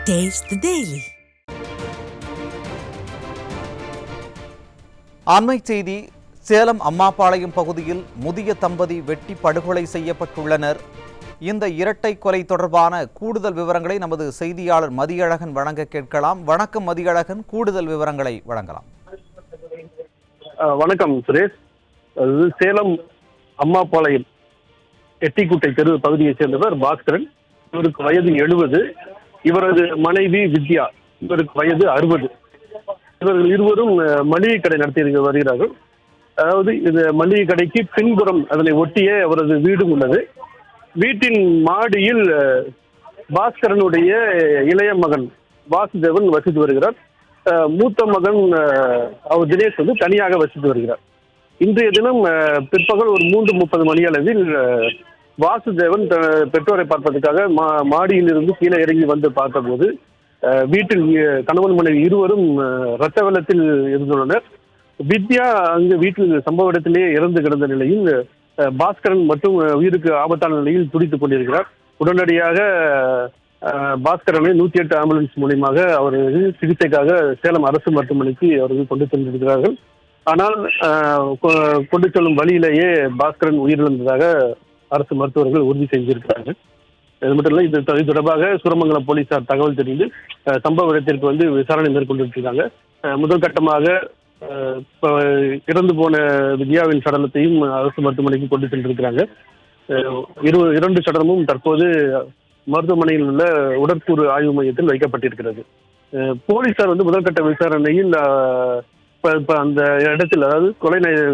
Taste the Daily. அண்மை செய்தி. சேலம் அம்மாபாளையம் பகுதியில் முதிய தம்பதி வெட்டி படுகொலை செய்யப்பட்டுள்ளனர். இந்த இரட்டை கொலை தொடர்பான கூடுதல் விவரங்களை நமது செய்தியாளர் மதியழகன் வழங்க கேட்கலாம். வணக்கம் மதியழகன், கூடுதல் விவரங்களை வழங்கலாம். வணக்கம் சுரேஷ். சேலம் அம்மாபாளையம் எட்டிக்குட்டை தெரு பகுதியைச் சேர்ந்தவர் பாஸ்கரன். இவருக்கு வயது 70. இவரது மனைவி வித்யா, இவருக்கு வயது 60. இவர்கள் இருவரும் மளிகை கடை நடத்தி வருகிறார்கள். அதாவது இந்த மளிகை கடைக்கு பின்புறம் அதனை ஒட்டிய அவரது வீடும் உள்ளது. வீட்டின் மாடியில் பாஸ்கரனுடைய இளைய மகன் வாசுதேவன் வசித்து வருகிறார். மூத்த மகன் அவர் தினேஷ் தனியாக வசித்து வருகிறார். இன்றைய தினம் பிற்பகல் ஒரு 3:30 மணி அளவில் வாசுதேவன் பெற்றோரை பார்ப்பதற்காக மாடியில் இருந்து கீழே இறங்கி வந்து பார்த்தபோது வீட்டில் கணவன் மனைவி இருவரும் இரத்த வெள்ளத்தில் இருந்துள்ளனர். வித்யா அங்கு வீட்டில் சம்பவ இடத்திலேயே இறந்து கிடந்த நிலையில் பாஸ்கரன் மற்றும் உயிருக்கு ஆபத்தான நிலையில் துடித்துக் கொண்டிருக்கிறார். உடனடியாக பாஸ்கரனை 108 ஆம்புலன்ஸ் மூலியமாக அவர்கள் சிகிச்சைக்காக சேலம் அரசு மருத்துவமனைக்கு அவர்கள் கொண்டு சென்றிருக்கிறார்கள். ஆனால் கொண்டு செல்லும் வழியிலேயே பாஸ்கரன் உயிரிழந்ததாக அரசு மருத்துவர்கள் உறுதி செஞ்சிருக்கிறார்கள். இது மட்டும் இல்லை, இது தொடர்பாக சூரமங்கலம் போலீசார் தகவல் தெரிந்து சம்பவ இடத்திற்கு விசாரணை மேற்கொண்டிருக்கிறாங்க. முதல் கட்டமாக இறந்து போன வித்யாவின் சடலத்தையும் அரசு மருத்துவமனைக்கு கொண்டு சென்றிருக்கிறாங்க. 2 சடலமும் தற்போது மருத்துவமனையில் உள்ள உடற்கூறு ஆய்வு மையத்தில் வைக்கப்பட்டிருக்கிறது. போலீசார் முதல்கட்ட விசாரணையில் அந்த இடத்தில், அதாவது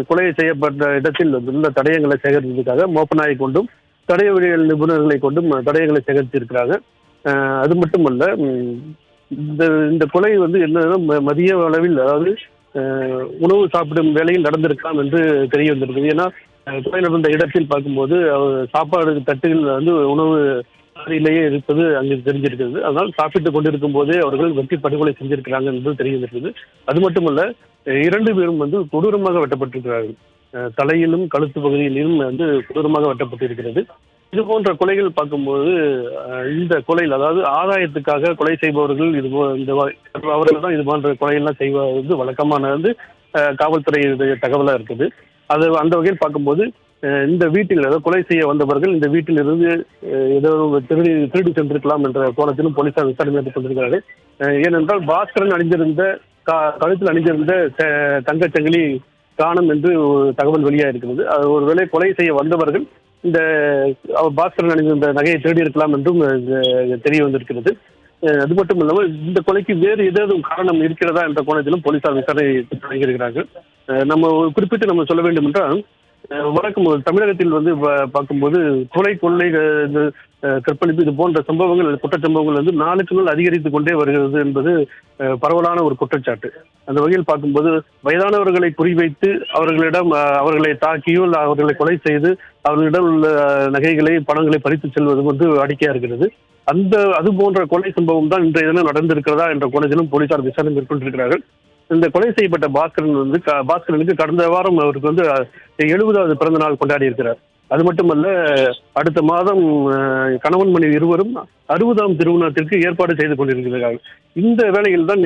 கொலை செய்யப்பட்ட இடத்தில் உள்ள தடயங்களை சேகரிப்பதற்காக மோப்பநாயை கொண்டும் தடயவியல் நிபுணர்களை கொண்டும் தடயங்களை சேகரித்திருக்கிறாங்க. அது மட்டுமல்ல, இந்த கொலை என்ன மதிய அளவில், அதாவது உணவு சாப்பிடும் வேளையில் நடந்திருக்கலாம் என்று தெரிய வந்திருக்குது. ஏன்னா கொலை நடந்த இடத்தில் பார்க்கும்போது சாப்பாடு தட்டுகள் உணவு அறையிலேயே இருப்பது அங்கு தெரிஞ்சிருக்கிறது. அதனால் சாப்பிட்டுக் கொண்டிருக்கும் போதே அவர்கள் வெட்டி படுகொலை செஞ்சிருக்கிறாங்க என்பது தெரிய வந்திருக்குது. அது மட்டுமல்ல, 2 பேரும் கொடூரமாக வெட்டப்பட்டிருக்கிறார்கள். தலையிலும் கழுத்து பகுதியிலும் கொடூரமாக வெட்டப்பட்டிருக்கிறது. இது போன்ற கொலைகள் பார்க்கும்போது இந்த கொலையில், அதாவது ஆதாயத்துக்காக கொலை செய்பவர்கள் அவர்கள் தான் இது போன்ற கொலையெல்லாம் செய்வது வழக்கமான காவல்துறை தகவலாக இருக்குது. அது அந்த வகையில் பார்க்கும்போது இந்த வீட்டில், அதாவது கொலை செய்ய வந்தவர்கள் இந்த வீட்டில் இருந்து ஏதோ திருடி சென்றிருக்கலாம் என்ற கோணத்திலும் போலீசார் விசாரணை மேற்கொண்டிருக்கிறார்கள். ஏனென்றால் பாஸ்கரன் கழுத்தில் அணிந்திருந்த தங்கச்சங்கிலி காணும் என்று தகவல் வெளியாக இருக்கிறது. அது ஒருவேளை கொலை செய்ய வந்தவர்கள் இந்த பாஸ்கரன் அணிந்திருந்த நகையை திருடி இருக்கலாம் என்றும் தெரிய வந்திருக்கிறது. அது மட்டும் இல்லாமல் இந்த கொலைக்கு வேறு ஏதாவது காரணம் இருக்கிறதா என்ற கோணத்திலும் போலீசார் விசாரணை தொடங்கியிருக்கிறார்கள். நம்ம சொல்ல வேண்டும் என்றால், வழக்கம் தமிழகத்தில் பார்க்கும்போது கொள்ளை கற்பழிப்பு இது போன்ற சம்பவங்கள், குற்றச்சம்பவங்கள் நாளுக்கு நாள் அதிகரித்துக் கொண்டே வருகிறது என்பது பரவலான ஒரு குற்றச்சாட்டு. அந்த வகையில் பார்க்கும்போது வயதானவர்களை குறிவைத்து அவர்களை தாக்கியோ அவர்களை கொலை செய்து அவர்களிடம் உள்ள நகைகளை பணங்களை பறித்து செல்வது வாடிக்கையா இருக்கிறது. அது போன்ற கொலை சம்பவம் தான் இன்றைய தினம் நடந்திருக்கிறதா என்ற கோணத்திலும் போலீசார் விசாரணை மேற்கொண்டிருக்கிறார்கள். இந்த கொலை செய்யப்பட்ட பாஸ்கரனுக்கு கடந்த வாரம் அவருக்கு 70வது பிறந்த நாள் கொண்டாடி இருக்கிறார். அது மட்டுமல்ல, அடுத்த மாதம் கணவன் மனைவி இருவரும் 60ஆம் திருமணத்திற்கு ஏற்பாடு செய்து கொண்டிருக்கிறார்கள். இந்த வேளையில் தான்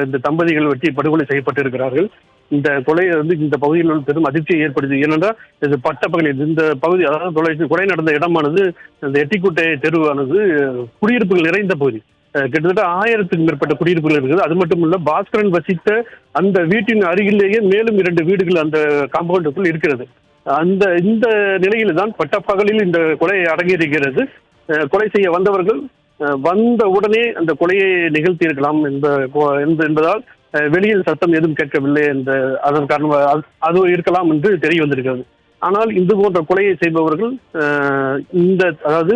இந்த தம்பதிகள் வெட்டி படுகொலை செய்யப்பட்டிருக்கிறார்கள். இந்த கொலை இந்த பகுதியில் பெரும் அதிர்ச்சியை ஏற்படுத்தி. ஏனென்றால் இது பட்டப்பகலில் இந்த பகுதி, அதாவது கொலை நடந்த இடமானது இந்த எட்டிக்குட்டை தெருவானது குடியிருப்புகள் நிறைந்த பகுதி. கிட்டத்தட்ட 1000க்கும் மேற்பட்ட குடியிருப்புகள் இருக்குது. அது மட்டும் இல்ல, பாஸ்கரன் வசித்த அந்த வீட்டின் அருகிலேயே மேலும் 2 வீடுகள் அந்த காம்பவுண்டுக்குள் இருக்கிறது. இந்த நிலையில தான் பட்டப்பகலில் இந்த கொலை அடங்கியிருக்கிறது. கொலை செய்ய வந்தவர்கள் வந்த உடனே அந்த கொலையை நிகழ்த்தி இருக்கலாம் என்பதால் வெளியில் சத்தம் எதுவும் கேட்கவில்லை அதன் காரணமாக அது இருக்கலாம் என்று தெரிய வந்திருக்கிறது. ஆனால் இது போன்ற கொலையை செய்பவர்கள் அதாவது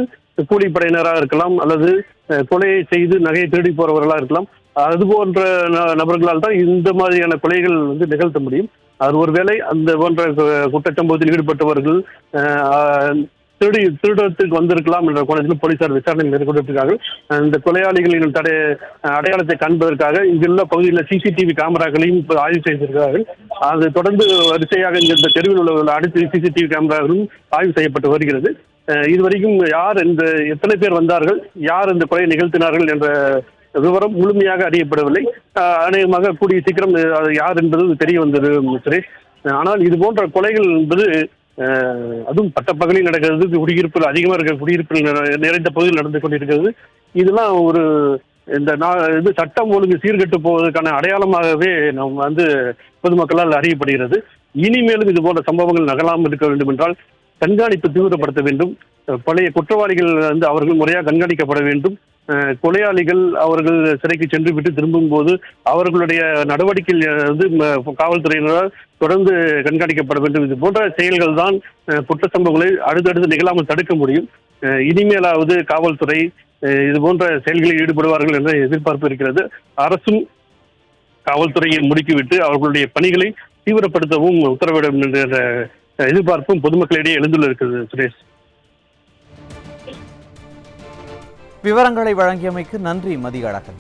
கூலிப்படையினராக இருக்கலாம், அல்லது கொலையை செய்து நகையை திருடி போறவர்களாக இருக்கலாம். அது போன்ற நபர்களால் தான் இந்த மாதிரியான கொலைகள் நிகழ்த்த முடியும். அது ஒருவேளை அந்த போன்ற குற்றச்சம்பவத்தில் ஈடுபட்டவர்கள் திருடத்துக்கு வந்திருக்கலாம் என்ற கோணத்தில் போலீசார் விசாரணை மேற்கொண்டிருக்கிறார்கள். இந்த கொலையாளிகளின் அடையாளத்தை காண்பதற்காக இங்குள்ள பகுதியில் சிசிடிவி கேமராக்களையும் ஆய்வு செய்திருக்கிறார்கள். அது தொடர்ந்து வரிசையாக இந்த தெருவில் உள்ள அனைத்து சிசிடிவி கேமராக்களும் ஆய்வு செய்யப்பட்டு வருகிறது. இதுவரைக்கும் எத்தனை பேர் வந்தார்கள், யார் இந்த கொலையை நிகழ்த்தினார்கள் என்ற விவரம் முழுமையாக அறியப்படவில்லை. அநேகமாக கூடிய சீக்கிரம் அது யார் என்பது தெரிய வந்தது சுரேஷ். ஆனால் இது போன்ற கொலைகள் என்பது அதுவும் பட்டப்பகலில் நடக்கிறது, குடியிருப்பில் அதிகமாக இருக்கிற குடியிருப்பில் நிறைந்த பகுதியில் நடந்து கொண்டிருக்கிறது. இதெல்லாம் ஒரு இது சட்டம் ஒழுங்கு சீர்கெட்டு போவதற்கான அடையாளமாகவே நம்ம பொதுமக்களால் அறியப்படுகிறது. இனிமேலும் இது போன்ற சம்பவங்கள் நகலாமல் இருக்க வேண்டும் என்றால் கண்காணிப்பு தீவிரப்படுத்த வேண்டும். பழைய குற்றவாளிகள் அவர்கள் முறையாக கண்காணிக்கப்பட வேண்டும். கொலையாளிகள் அவர்கள் சிறைக்கு சென்று விட்டு திரும்பும் போது அவர்களுடைய நடவடிக்கைகள் காவல்துறையினரால் தொடர்ந்து கண்காணிக்கப்பட வேண்டும். இது போன்ற செயல்கள் தான் குற்ற சம்பவங்களை அடுத்தடுத்து நிகழாமல் தடுக்க முடியும். இனிமேலாவது காவல்துறை இது போன்ற செயல்களில் ஈடுபடுவார்கள் என்ற எதிர்பார்ப்பு இருக்கிறது. அரசும் காவல்துறையை முடுக்கிவிட்டு அவர்களுடைய பணிகளை தீவிரப்படுத்தவும் உத்தரவிட வேண்டும் என்ற எதிர்பார்ப்பும் பொதுமக்களிடையே எழுந்துள்ளிருக்கிறது. சுரேஷ், விவரங்களை வழங்கியமைக்கு நன்றி மதியழகன்.